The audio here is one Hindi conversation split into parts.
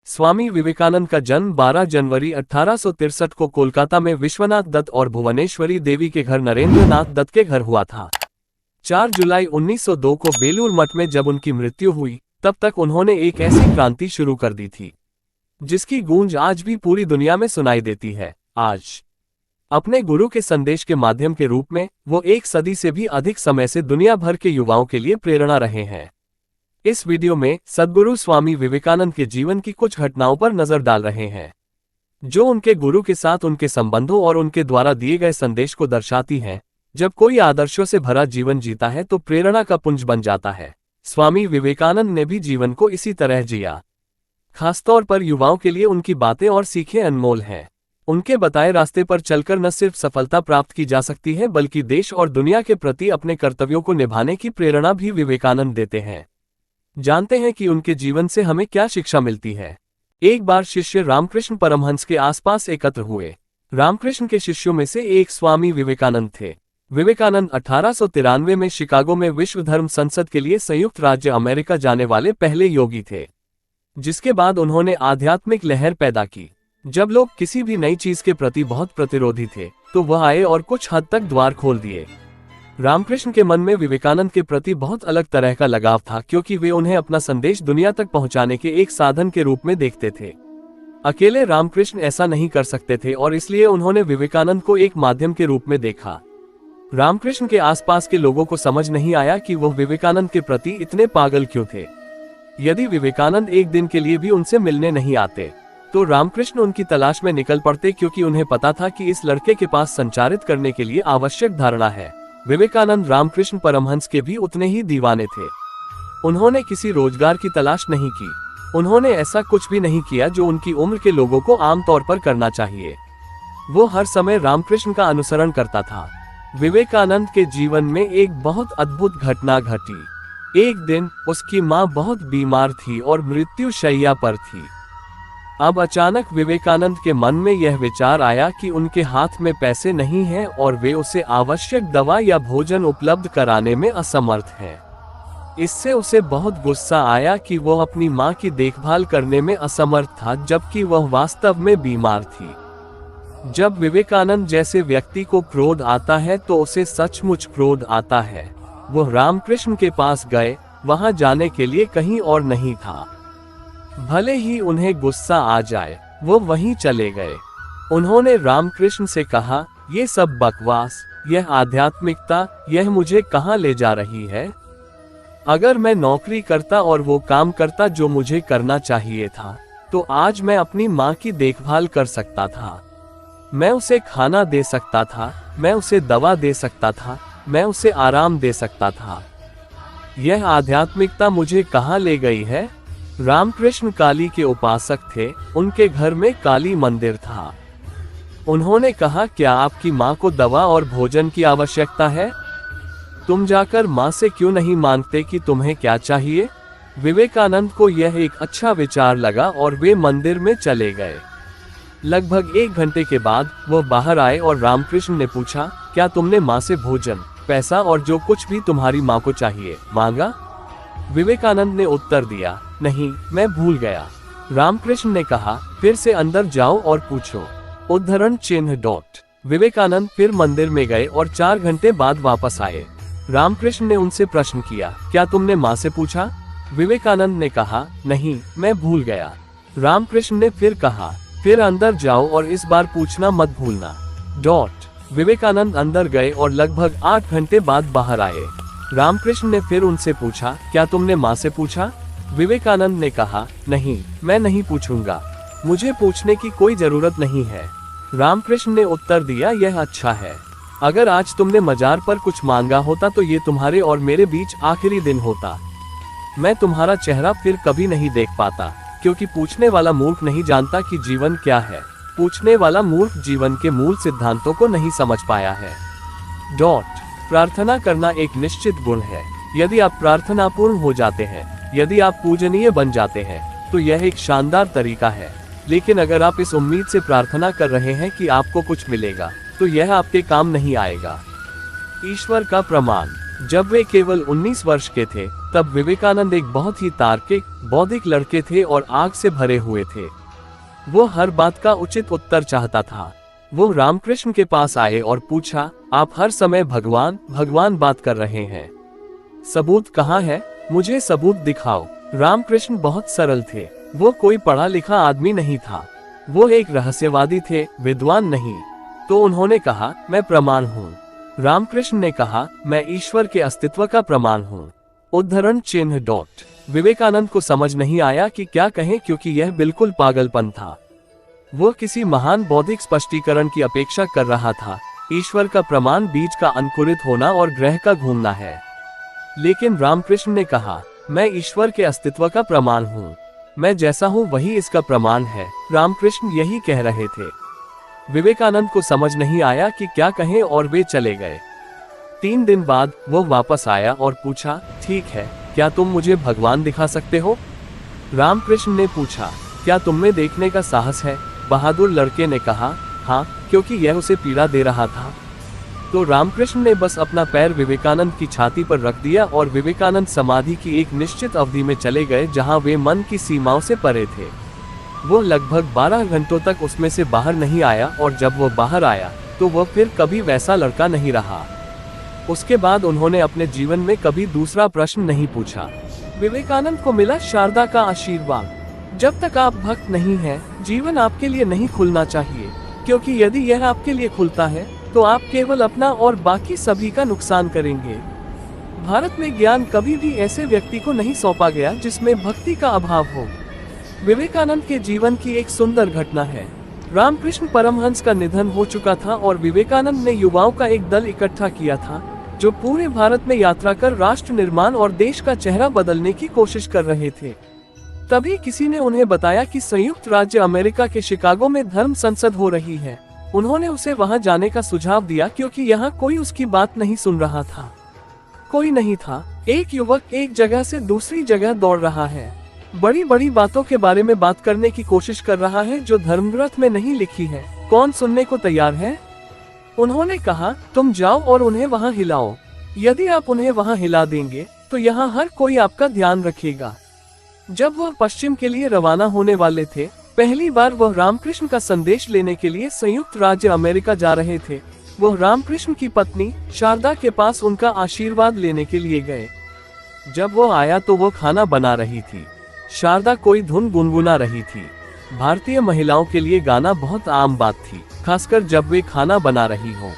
स्वामी विवेकानंद का जन्म 12 जनवरी 1863 को कोलकाता में विश्वनाथ दत्त और भुवनेश्वरी देवी के घर नरेंद्र नाथ दत्त के घर हुआ था। 4 जुलाई 1902 को बेलूर मठ में जब उनकी मृत्यु हुई, तब तक उन्होंने एक ऐसी क्रांति शुरू कर दी थी जिसकी गूंज आज भी पूरी दुनिया में सुनाई देती है। आज अपने गुरु के संदेश के माध्यम के रूप में वो एक सदी से भी अधिक समय से दुनिया भर के युवाओं के लिए प्रेरणा रहे हैं। इस वीडियो में सद्गुरु स्वामी विवेकानंद के जीवन की कुछ घटनाओं पर नजर डाल रहे हैं, जो उनके गुरु के साथ उनके संबंधों और उनके द्वारा दिए गए संदेश को दर्शाती हैं। जब कोई आदर्शों से भरा जीवन जीता है तो प्रेरणा का पुंज बन जाता है। स्वामी विवेकानंद ने भी जीवन को इसी तरह जिया। खासतौर पर युवाओं के लिए उनकी बातें और सीखें अनमोल हैं। उनके बताए रास्ते पर चलकर न सिर्फ सफलता प्राप्त की जा सकती है, बल्कि देश और दुनिया के प्रति अपने कर्तव्यों को निभाने की प्रेरणा भी विवेकानंद देते हैं। जानते हैं कि उनके जीवन से हमें क्या शिक्षा मिलती है। एक बार शिष्य रामकृष्ण परमहंस के आसपास एकत्र हुए। रामकृष्ण के शिष्यों में से एक स्वामी विवेकानंद थे। विवेकानंद 1893 में शिकागो में विश्व धर्म संसद के लिए संयुक्त राज्य अमेरिका जाने वाले पहले योगी थे, जिसके बाद उन्होंने आध्यात्मिक लहर पैदा की। जब लोग किसी भी नई चीज के प्रति बहुत प्रतिरोधी थे, तो वह आए और कुछ हद तक द्वार खोल दिए। रामकृष्ण के मन में विवेकानंद के प्रति बहुत अलग तरह का लगाव था, क्योंकि वे उन्हें अपना संदेश दुनिया तक पहुंचाने के एक साधन के रूप में देखते थे। अकेले रामकृष्ण ऐसा नहीं कर सकते थे और इसलिए उन्होंने विवेकानंद को एक माध्यम के रूप में देखा। रामकृष्ण के आसपास के लोगों को समझ नहीं आया कि वह विवेकानंद के प्रति इतने पागल क्यों थे। यदि विवेकानंद एक दिन के लिए भी उनसे मिलने नहीं आते, तो रामकृष्ण उनकी तलाश में निकल पड़ते, क्योंकि उन्हें पता था कि इस लड़के के पास संचारित करने के लिए आवश्यक धारणा है। विवेकानंद रामकृष्ण परमहंस के भी उतने ही दीवाने थे। उन्होंने किसी रोजगार की तलाश नहीं की। उन्होंने ऐसा कुछ भी नहीं किया जो उनकी उम्र के लोगों को आमतौर पर करना चाहिए। वो हर समय रामकृष्ण का अनुसरण करता था। विवेकानंद के जीवन में एक बहुत अद्भुत घटना घटी। एक दिन उसकी मां बहुत बीमार थी और मृत्यु शैया पर थी। अब अचानक विवेकानंद के मन में यह विचार आया कि उनके हाथ में पैसे नहीं हैं और वे उसे आवश्यक दवा या भोजन उपलब्ध कराने में असमर्थ हैं। इससे उसे बहुत गुस्सा आया कि वह अपनी मां की देखभाल करने में असमर्थ था, जबकि वह वास्तव में बीमार थी। जब विवेकानंद जैसे व्यक्ति को क्रोध आता है तो उसे सचमुच क्रोध आता है। वह रामकृष्ण के पास गए। वहां जाने के लिए कहीं और नहीं था। भले ही उन्हें गुस्सा आ जाए, वो वहीं चले गए। उन्होंने रामकृष्ण से कहा, ये सब बकवास, यह आध्यात्मिकता, यह मुझे कहाँ ले जा रही है? अगर मैं नौकरी करता और वो काम करता जो मुझे करना चाहिए था, तो आज मैं अपनी माँ की देखभाल कर सकता था। मैं उसे खाना दे सकता था, मैं उसे दवा दे सकता था, मैं उसे आराम दे सकता था। यह आध्यात्मिकता मुझे कहाँ ले गई है? रामकृष्ण काली के उपासक थे। उनके घर में काली मंदिर था। उन्होंने कहा, क्या आपकी माँ को दवा और भोजन की आवश्यकता है? तुम जाकर माँ से क्यों नहीं मांगते कि तुम्हें क्या चाहिए? विवेकानंद को यह एक अच्छा विचार लगा और वे मंदिर में चले गए। लगभग 1 घंटे के बाद वह बाहर आए और रामकृष्ण ने पूछा, क्या तुमने माँ से भोजन, पैसा और जो कुछ भी तुम्हारी माँ को चाहिए मांगा? विवेकानंद ने उत्तर दिया, नहीं, मैं भूल गया। रामकृष्ण ने कहा, फिर से अंदर जाओ और पूछो। उद्धरण चिन्ह। विवेकानंद फिर मंदिर में गए और 4 घंटे बाद वापस आए। रामकृष्ण ने उनसे प्रश्न किया, क्या तुमने माँ से पूछा? विवेकानंद ने कहा, नहीं, मैं भूल गया। रामकृष्ण ने फिर कहा, फिर अंदर जाओ और इस बार पूछना मत भूलना। विवेकानंद अंदर गए और लगभग 8 घंटे बाद बाहर आए। रामकृष्ण ने फिर उनसे पूछा, क्या तुमने माँ से पूछा? विवेकानंद ने कहा, नहीं, मैं नहीं पूछूंगा, मुझे पूछने की कोई जरूरत नहीं है। रामकृष्ण ने उत्तर दिया, यह अच्छा है। अगर आज तुमने मजार पर कुछ मांगा होता तो ये तुम्हारे और मेरे बीच आखिरी दिन होता। मैं तुम्हारा चेहरा फिर कभी नहीं देख पाता, क्योंकि पूछने वाला मूर्ख नहीं जानता कि जीवन क्या है। पूछने वाला मूर्ख जीवन के मूल सिद्धांतों को नहीं समझ पाया है। प्रार्थना करना एक निश्चित गुण है। यदि आप प्रार्थनापूर्ण हो जाते हैं, यदि आप पूजनीय बन जाते हैं, तो यह एक शानदार तरीका है। लेकिन अगर आप इस उम्मीद से प्रार्थना कर रहे हैं कि आपको कुछ मिलेगा, तो यह आपके काम नहीं आएगा। ईश्वर का प्रमाण। जब वे केवल 19 वर्ष के थे तब विवेकानंद एक बहुत ही तार्किक, बौद्धिक लड़के थे और आग से भरे हुए थे। वो हर बात का उचित उत्तर चाहता था। वो रामकृष्ण के पास आए और पूछा, आप हर समय भगवान भगवान बात कर रहे हैं, सबूत कहाँ है? मुझे सबूत दिखाओ। रामकृष्ण बहुत सरल थे। वो कोई पढ़ा लिखा आदमी नहीं था। वो एक रहस्यवादी थे, विद्वान नहीं। तो उन्होंने कहा, मैं प्रमाण हूँ। रामकृष्ण ने कहा, मैं ईश्वर के अस्तित्व का प्रमाण हूँ। उद्धरण चिन्ह डॉट। विवेकानंद को समझ नहीं आया कि क्या कहें, क्योंकि यह बिल्कुल पागलपन था। वो किसी महान बौद्धिक स्पष्टीकरण की अपेक्षा कर रहा था। ईश्वर का प्रमाण बीज का अंकुरित होना और ग्रह का घूमना है। लेकिन रामकृष्ण ने कहा, मैं ईश्वर के अस्तित्व का प्रमाण हूँ। मैं जैसा हूँ वही इसका प्रमाण है। रामकृष्ण यही कह रहे थे। विवेकानंद को समझ नहीं आया कि क्या कहें और वे चले गए। 3 दिन बाद वो वापस आया और पूछा, ठीक है, क्या तुम मुझे भगवान दिखा सकते हो? रामकृष्ण ने पूछा, क्या तुम में देखने का साहस है? बहादुर लड़के ने कहा, हाँ, क्योंकि यह उसे पीड़ा दे रहा था। तो रामकृष्ण ने बस अपना पैर विवेकानंद की छाती पर रख दिया और विवेकानंद समाधि की एक निश्चित अवधि में चले गए जहां वे मन की सीमाओं से परे थे। वो लगभग 12 घंटों तक उसमें से बाहर नहीं आया और जब वो बाहर आया तो वह फिर कभी वैसा लड़का नहीं रहा। उसके बाद उन्होंने अपने जीवन में कभी दूसरा प्रश्न नहीं पूछा। विवेकानंद को मिला शारदा का आशीर्वाद। जब तक आप भक्त नहीं हैं, जीवन आपके लिए नहीं खुलना चाहिए, क्योंकि यदि यह आपके लिए खुलता है तो आप केवल अपना और बाकी सभी का नुकसान करेंगे। भारत में ज्ञान कभी भी ऐसे व्यक्ति को नहीं सौंपा गया जिसमें भक्ति का अभाव हो। विवेकानंद के जीवन की एक सुंदर घटना है। रामकृष्ण परमहंस का निधन हो चुका था और विवेकानंद ने युवाओं का एक दल इकट्ठा किया था जो पूरे भारत में यात्रा कर राष्ट्र निर्माण और देश का चेहरा बदलने की कोशिश कर रहे थे। तभी किसी ने उन्हें बताया कि संयुक्त राज्य अमेरिका के शिकागो में धर्म संसद हो रही है। उन्होंने उसे वहां जाने का सुझाव दिया क्योंकि यहाँ कोई उसकी बात नहीं सुन रहा था। कोई नहीं था। एक युवक एक जगह से दूसरी जगह दौड़ रहा है, बड़ी बड़ी बातों के बारे में बात करने की कोशिश कर रहा है जो धर्मग्रंथ में नहीं लिखी है। कौन सुनने को तैयार है? उन्होंने कहा, तुम जाओ और उन्हें वहां हिलाओ। यदि आप उन्हें वहां हिला देंगे तो यहाँ हर कोई आपका ध्यान रखेगा। जब वह पश्चिम के लिए रवाना होने वाले थे, पहली बार वह रामकृष्ण का संदेश लेने के लिए संयुक्त राज्य अमेरिका जा रहे थे। वह रामकृष्ण की पत्नी शारदा के पास उनका आशीर्वाद लेने के लिए गए। जब वो आया तो वो खाना बना रही थी। शारदा कोई धुन गुनगुना रही थी। भारतीय महिलाओं के लिए गाना बहुत आम बात थी, खासकर जब वे खाना बना रही हो।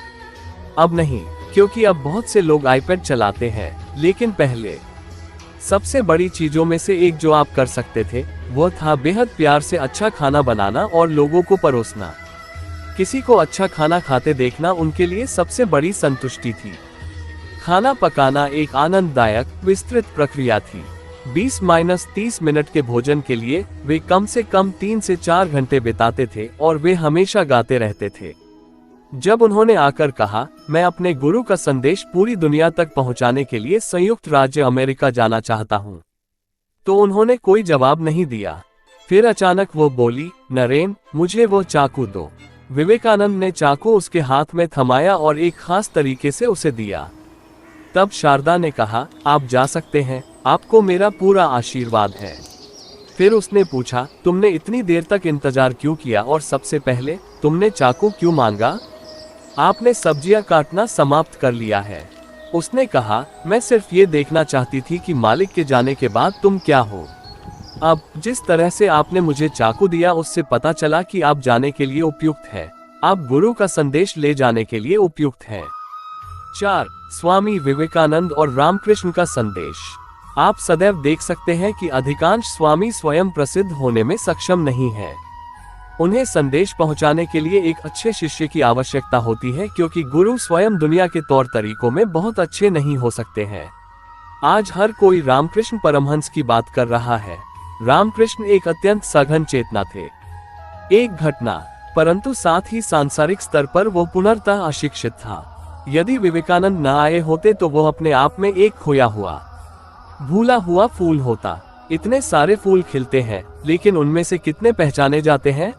अब नहीं, क्योंकि अब बहुत से लोग आईपैड चलाते हैं, लेकिन पहले सबसे बड़ी चीजों में से एक जो आप कर सकते थे वो था बेहद प्यार से अच्छा खाना बनाना और लोगों को परोसना। किसी को अच्छा खाना खाते देखना उनके लिए सबसे बड़ी संतुष्टि थी। खाना पकाना एक आनंददायक विस्तृत प्रक्रिया थी। 20-30 मिनट के भोजन के लिए वे कम से कम 3 से 4 घंटे बिताते थे और वे हमेशा गाते रहते थे। जब उन्होंने आकर कहा, मैं अपने गुरु का संदेश पूरी दुनिया तक पहुंचाने के लिए संयुक्त राज्य अमेरिका जाना चाहता हूं, तो उन्होंने कोई जवाब नहीं दिया। फिर अचानक वो बोली, नरेन, मुझे वो चाकू दो। विवेकानंद ने चाकू उसके हाथ में थमाया और एक खास तरीके से उसे दिया। तब शारदा ने कहा, आप जा सकते हैं, आपको मेरा पूरा आशीर्वाद है। फिर उसने पूछा, तुमने इतनी देर तक इंतजार क्यों किया और सबसे पहले तुमने चाकू क्यों मांगा? आपने सब्जियां काटना समाप्त कर लिया है। उसने कहा, मैं सिर्फ ये देखना चाहती थी कि मालिक के जाने के बाद तुम क्या हो। अब जिस तरह से आपने मुझे चाकू दिया उससे पता चला कि आप जाने के लिए उपयुक्त है। आप गुरु का संदेश ले जाने के लिए उपयुक्त हैं। 4. स्वामी विवेकानंद और रामकृष्ण का संदेश। आप सदैव देख सकते हैं कि अधिकांश स्वामी स्वयं प्रसिद्ध होने में सक्षम नहीं है। उन्हें संदेश पहुंचाने के लिए एक अच्छे शिष्य की आवश्यकता होती है, क्योंकि गुरु स्वयं दुनिया के तौर तरीकों में बहुत अच्छे नहीं हो सकते हैं। आज हर कोई रामकृष्ण परमहंस की बात कर रहा है। रामकृष्ण एक अत्यंत सघन चेतना थे। एक घटना, परंतु साथ ही सांसारिक स्तर पर वो पूर्णतः अशिक्षित था। यदि विवेकानंद न आए होते तो वो अपने आप में एक खोया हुआ, भूला हुआ फूल होता। इतने सारे फूल खिलते हैं, लेकिन उनमें से कितने पहचाने जाते हैं?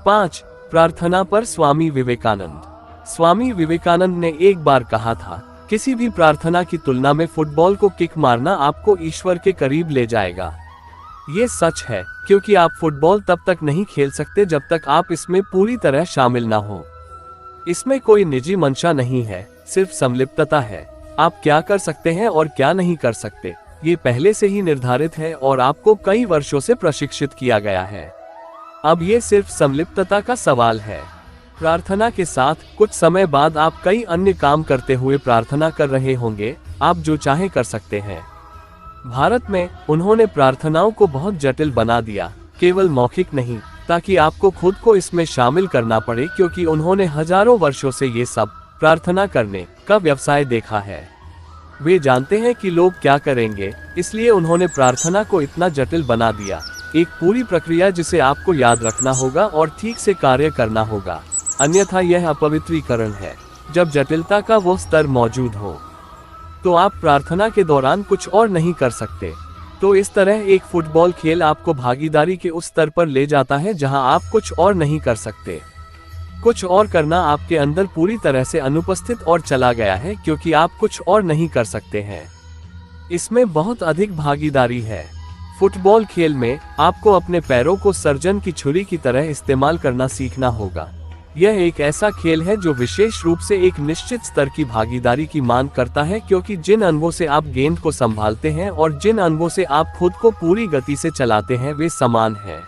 5. प्रार्थना पर स्वामी विवेकानंद। स्वामी विवेकानंद ने एक बार कहा था, किसी भी प्रार्थना की तुलना में फुटबॉल को किक मारना आपको ईश्वर के करीब ले जाएगा। ये सच है, क्योंकि आप फुटबॉल तब तक नहीं खेल सकते जब तक आप इसमें पूरी तरह शामिल ना हो। इसमें कोई निजी मंशा नहीं है, सिर्फ संलिप्तता है। आप क्या कर सकते हैं और क्या नहीं कर सकते, ये पहले से ही निर्धारित है और आपको कई वर्षों से प्रशिक्षित किया गया है। अब ये सिर्फ संलिप्तता का सवाल है। प्रार्थना के साथ कुछ समय बाद आप कई अन्य काम करते हुए प्रार्थना कर रहे होंगे। आप जो चाहे कर सकते हैं। भारत में उन्होंने प्रार्थनाओं को बहुत जटिल बना दिया, केवल मौखिक नहीं, ताकि आपको खुद को इसमें शामिल करना पड़े, क्योंकि उन्होंने हजारों वर्षों से ये सब प्रार्थना करने का व्यवसाय देखा है। वे जानते हैं कि लोग क्या करेंगे, इसलिए उन्होंने प्रार्थना को इतना जटिल बना दिया। एक पूरी प्रक्रिया जिसे आपको याद रखना होगा और ठीक से कार्य करना होगा, अन्यथा यह अपवित्रीकरण है। जब जटिलता का वो स्तर मौजूद हो तो आप प्रार्थना के दौरान कुछ और नहीं कर सकते। तो इस तरह एक फुटबॉल खेल आपको भागीदारी के उस स्तर पर ले जाता है जहां आप कुछ और नहीं कर सकते। कुछ और करना आपके अंदर पूरी तरह से अनुपस्थित और चला गया है, क्योंकि आप कुछ और नहीं कर सकते हैं। इसमें बहुत अधिक भागीदारी है। फुटबॉल खेल में आपको अपने पैरों को सर्जन की छुरी की तरह इस्तेमाल करना सीखना होगा। यह एक ऐसा खेल है जो विशेष रूप से एक निश्चित स्तर की भागीदारी की मांग करता है, क्योंकि जिन अंगों से आप गेंद को संभालते हैं और जिन अंगों से आप खुद को पूरी गति से चलाते हैं वे समान हैं।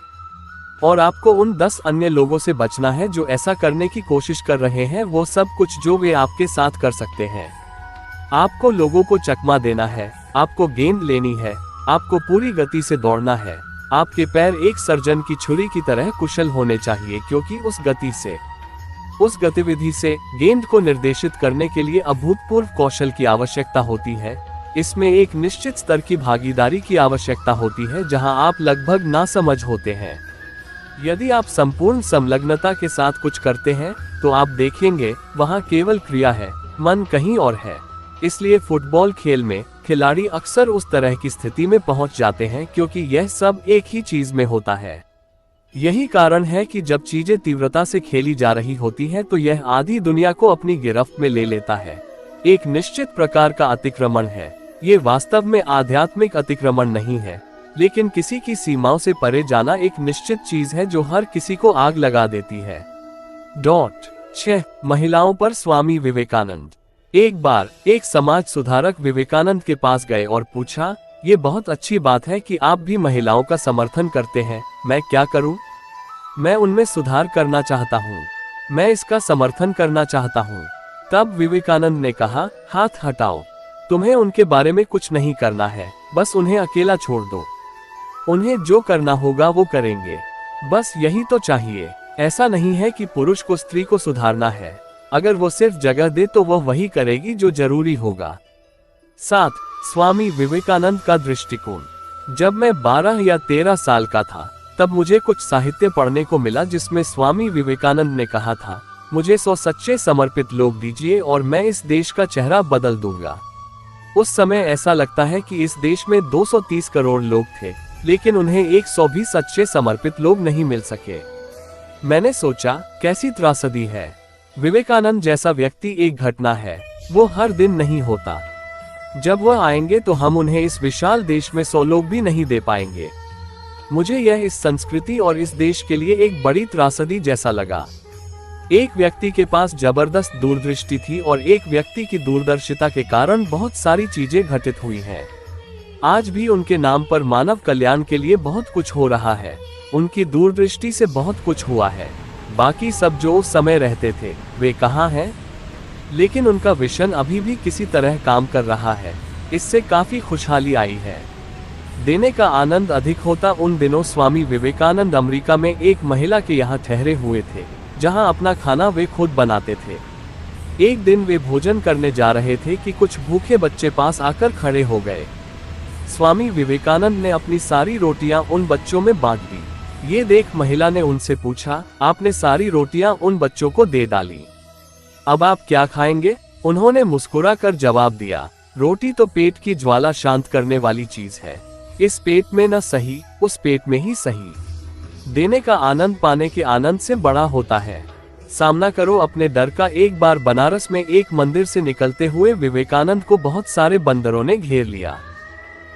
और आपको उन 10 अन्य लोगों से बचना है जो ऐसा करने की कोशिश कर रहे हैं, वो सब कुछ जो वे आपके साथ कर सकते हैं। आपको लोगों को चकमा देना है, आपको गेंद लेनी है, आपको पूरी गति से दौड़ना है। आपके पैर एक सर्जन की छुरी की तरह कुशल होने चाहिए, क्योंकि उस गतिविधि से गेंद को निर्देशित करने के लिए अभूतपूर्व कौशल की आवश्यकता होती है। इसमें एक निश्चित स्तर की भागीदारी की आवश्यकता होती है जहां आप लगभग नासमझ होते हैं। यदि आप संपूर्ण संलग्नता के साथ कुछ करते हैं तो आप देखेंगे वहां केवल क्रिया है, मन कहीं और है। इसलिए फुटबॉल खेल में खिलाड़ी अक्सर उस तरह की स्थिति में पहुंच जाते हैं, क्योंकि यह सब एक ही चीज में होता है। यही कारण है कि जब चीजें तीव्रता से खेली जा रही होती हैं तो यह आधी दुनिया को अपनी गिरफ्त में ले लेता है। एक निश्चित प्रकार का अतिक्रमण है। ये वास्तव में आध्यात्मिक अतिक्रमण नहीं है, लेकिन किसी की सीमाओं से परे जाना एक निश्चित चीज है जो हर किसी को आग लगा देती है। 6 महिलाओं पर स्वामी विवेकानंद। एक बार एक समाज सुधारक विवेकानंद के पास गए और पूछा, ये बहुत अच्छी बात है कि आप भी महिलाओं का समर्थन करते हैं, मैं क्या करूं? मैं उनमें सुधार करना चाहता हूं, मैं इसका समर्थन करना चाहता हूं। तब विवेकानंद ने कहा, हाथ हटाओ, तुम्हें उनके बारे में कुछ नहीं करना है, बस उन्हें अकेला छोड़ दो। उन्हें जो करना होगा वो करेंगे, बस यही तो चाहिए। ऐसा नहीं है कि पुरुष को स्त्री को सुधारना है, अगर वो सिर्फ जगह दे तो वो वही करेगी जो जरूरी होगा। 7 स्वामी विवेकानंद का दृष्टिकोण। जब मैं 12 या 13 साल का था तब मुझे कुछ साहित्य पढ़ने को मिला जिसमें स्वामी विवेकानंद ने कहा था, मुझे 100 सच्चे समर्पित लोग दीजिए और मैं इस देश का चेहरा बदल दूंगा। उस समय ऐसा लगता है कि इस देश में 230 करोड़ लोग थे, लेकिन उन्हें 100 भी सच्चे समर्पित लोग नहीं मिल सके। मैंने सोचा, कैसी त्रासदी है। विवेकानंद जैसा व्यक्ति एक घटना है, वो हर दिन नहीं होता। जब वह आएंगे तो हम उन्हें इस विशाल देश में 100 लोग भी नहीं दे पाएंगे। मुझे यह इस संस्कृति और इस देश के लिए एक बड़ी त्रासदी जैसा लगा। एक व्यक्ति के पास जबरदस्त दूरदृष्टि थी और एक व्यक्ति की दूरदर्शिता के कारण बहुत सारी चीजें घटित हुई हैं। आज भी उनके नाम पर मानव कल्याण के लिए बहुत कुछ हो रहा है। उनकी दूरदृष्टि से बहुत कुछ हुआ है। बाकी सब जो उस समय रहते थे वे कहाँ हैं? लेकिन उनका विजन अभी भी किसी तरह काम कर रहा है। इससे काफी खुशहाली आई है। देने का आनंद अधिक होता उन दिनों स्वामी विवेकानंद अमेरिका में एक महिला के यहाँ ठहरे हुए थे, जहाँ अपना खाना वे खुद बनाते थे। एक दिन वे भोजन करने जा रहे थे कि कुछ भूखे बच्चे पास आकर खड़े हो गए। स्वामी विवेकानंद ने अपनी सारी रोटियां उन बच्चों में बांट दी। ये देख महिला ने उनसे पूछा, आपने सारी रोटियां उन बच्चों को दे डाली, अब आप क्या खाएंगे? उन्होंने मुस्कुराकर जवाब दिया, रोटी तो पेट की ज्वाला शांत करने वाली चीज है। इस पेट में न सही, उस पेट में ही सही। देने का आनंद पाने के आनंद से बड़ा होता है। सामना करो अपने डर का। एक बार बनारस में एक मंदिर से निकलते हुए विवेकानंद को बहुत सारे बंदरों ने घेर लिया।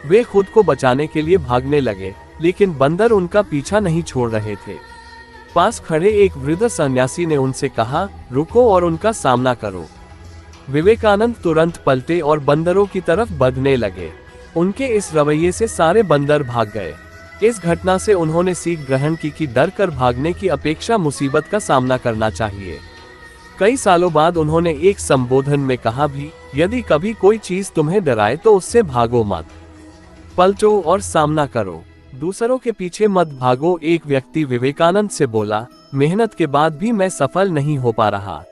वे खुद को बचाने के लिए भागने लगे, लेकिन बंदर उनका पीछा नहीं छोड़ रहे थे। पास खड़े एक वृद्ध सन्यासी ने उनसे कहा, रुको और उनका सामना करो। विवेकानंद तुरंत पलटे और बंदरों की तरफ बढ़ने लगे। उनके इस रवैये से सारे बंदर भाग गए। इस घटना से उन्होंने सीख ग्रहण की कि डर कर भागने की अपेक्षा मुसीबत का सामना करना चाहिए। कई सालों बाद उन्होंने एक संबोधन में कहा भी, यदि कभी कोई चीज तुम्हें डराए तो उससे भागो मत, पलटो और सामना करो, दूसरों के पीछे मत भागो। एक व्यक्ति विवेकानंद से बोला, मेहनत के बाद भी मैं सफल नहीं हो पा रहा।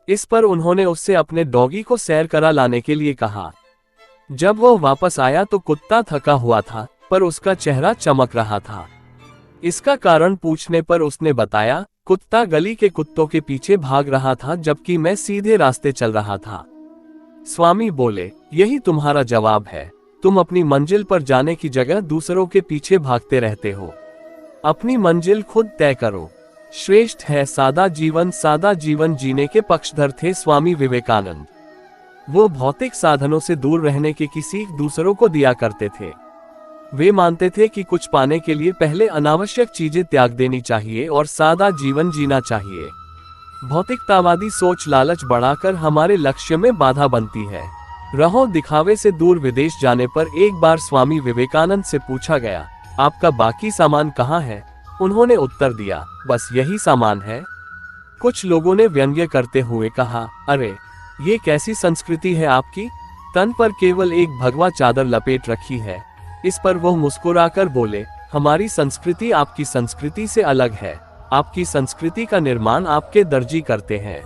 इस पर उन्होंने उससे अपने डॉगी को सैर करा लाने के लिए कहा। जब वो वापस आया तो कुत्ता थका हुआ था, पर उसका चेहरा चमक रहा था। इसका कारण पूछने पर उसने बताया, कुत्ता गली के कुत्तों के पीछे भाग रहा था जबकि मैं सीधे रास्ते चल रहा था। स्वामी बोले, यही तुम्हारा जवाब है। तुम अपनी मंजिल पर जाने की जगह दूसरों के पीछे भागते रहते हो। अपनी मंजिल खुद तय करो। श्रेष्ठ है सादा जीवन। सादा जीवन जीने के पक्षधर थे स्वामी विवेकानंद। वो भौतिक साधनों से दूर रहने की सीख दूसरों को दिया करते थे। वे मानते थे कि कुछ पाने के लिए पहले अनावश्यक चीजें त्याग देनी चाहिए और सादा जीवन जीना चाहिए। भौतिकतावादी सोच लालच बढ़ाकर हमारे लक्ष्य में बाधा बनती है। रहो दिखावे से दूर। विदेश जाने पर एक बार स्वामी विवेकानंद से पूछा गया, आपका बाकी सामान कहाँ है? उन्होंने उत्तर दिया, बस यही सामान है। कुछ लोगों ने व्यंग्य करते हुए कहा, अरे ये कैसी संस्कृति है आपकी, तन पर केवल एक भगवा चादर लपेट रखी है। इस पर वो मुस्कुराकर बोले, हमारी संस्कृति आपकी संस्कृति से अलग है। आपकी संस्कृति का निर्माण आपके दर्जी करते हैं,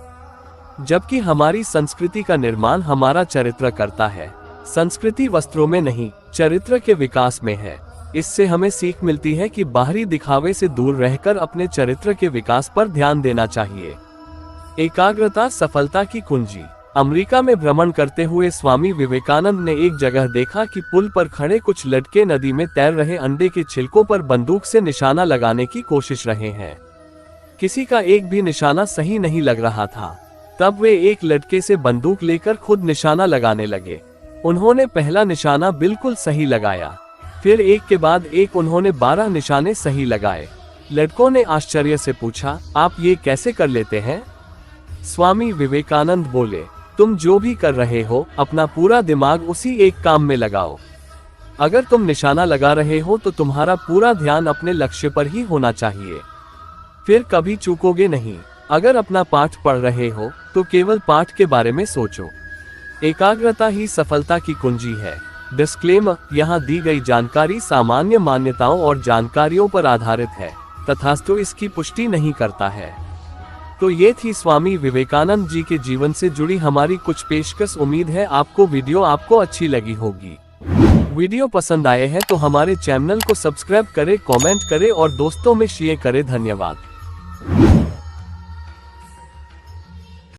जबकि हमारी संस्कृति का निर्माण हमारा चरित्र करता है। संस्कृति वस्त्रों में नहीं, चरित्र के विकास में है। इससे हमें सीख मिलती है कि बाहरी दिखावे से दूर रहकर अपने चरित्र के विकास पर ध्यान देना चाहिए। एकाग्रता सफलता की कुंजी। अमेरिका में भ्रमण करते हुए स्वामी विवेकानंद ने एक जगह देखा कि पुल पर खड़े कुछ लड़के नदी में तैर रहे अंडे के छिलकों पर बंदूक से निशाना लगाने की कोशिश रहे हैं। किसी का एक भी निशाना सही नहीं लग रहा था। तब वे एक लड़के से बंदूक लेकर खुद निशाना लगाने लगे। उन्होंने पहला निशाना बिल्कुल सही लगाया, फिर एक के बाद एक उन्होंने 12 निशाने सही लगाए। लड़कों ने आश्चर्य से पूछा, आप ये कैसे कर लेते हैं? स्वामी विवेकानंद बोले, तुम जो भी कर रहे हो अपना पूरा दिमाग उसी एक काम में लगाओ। अगर तुम निशाना लगा रहे हो तो तुम्हारा पूरा ध्यान अपने लक्ष्य पर ही होना चाहिए, फिर कभी चूकोगे नहीं। अगर अपना पाठ पढ़ रहे हो तो केवल पाठ के बारे में सोचो। एकाग्रता ही सफलता की कुंजी है। डिस्क्लेमर, यहाँ दी गई जानकारी सामान्य मान्यताओं और जानकारियों पर आधारित है, तथास्तु इसकी पुष्टि नहीं करता है। तो ये थी स्वामी विवेकानंद जी के जीवन से जुड़ी हमारी कुछ पेशकश। उम्मीद है आपको वीडियो अच्छी लगी होगी। वीडियो पसंद आए हैं तो हमारे चैनल को सब्सक्राइब करें, कमेंट करें और दोस्तों में शेयर करें। धन्यवाद।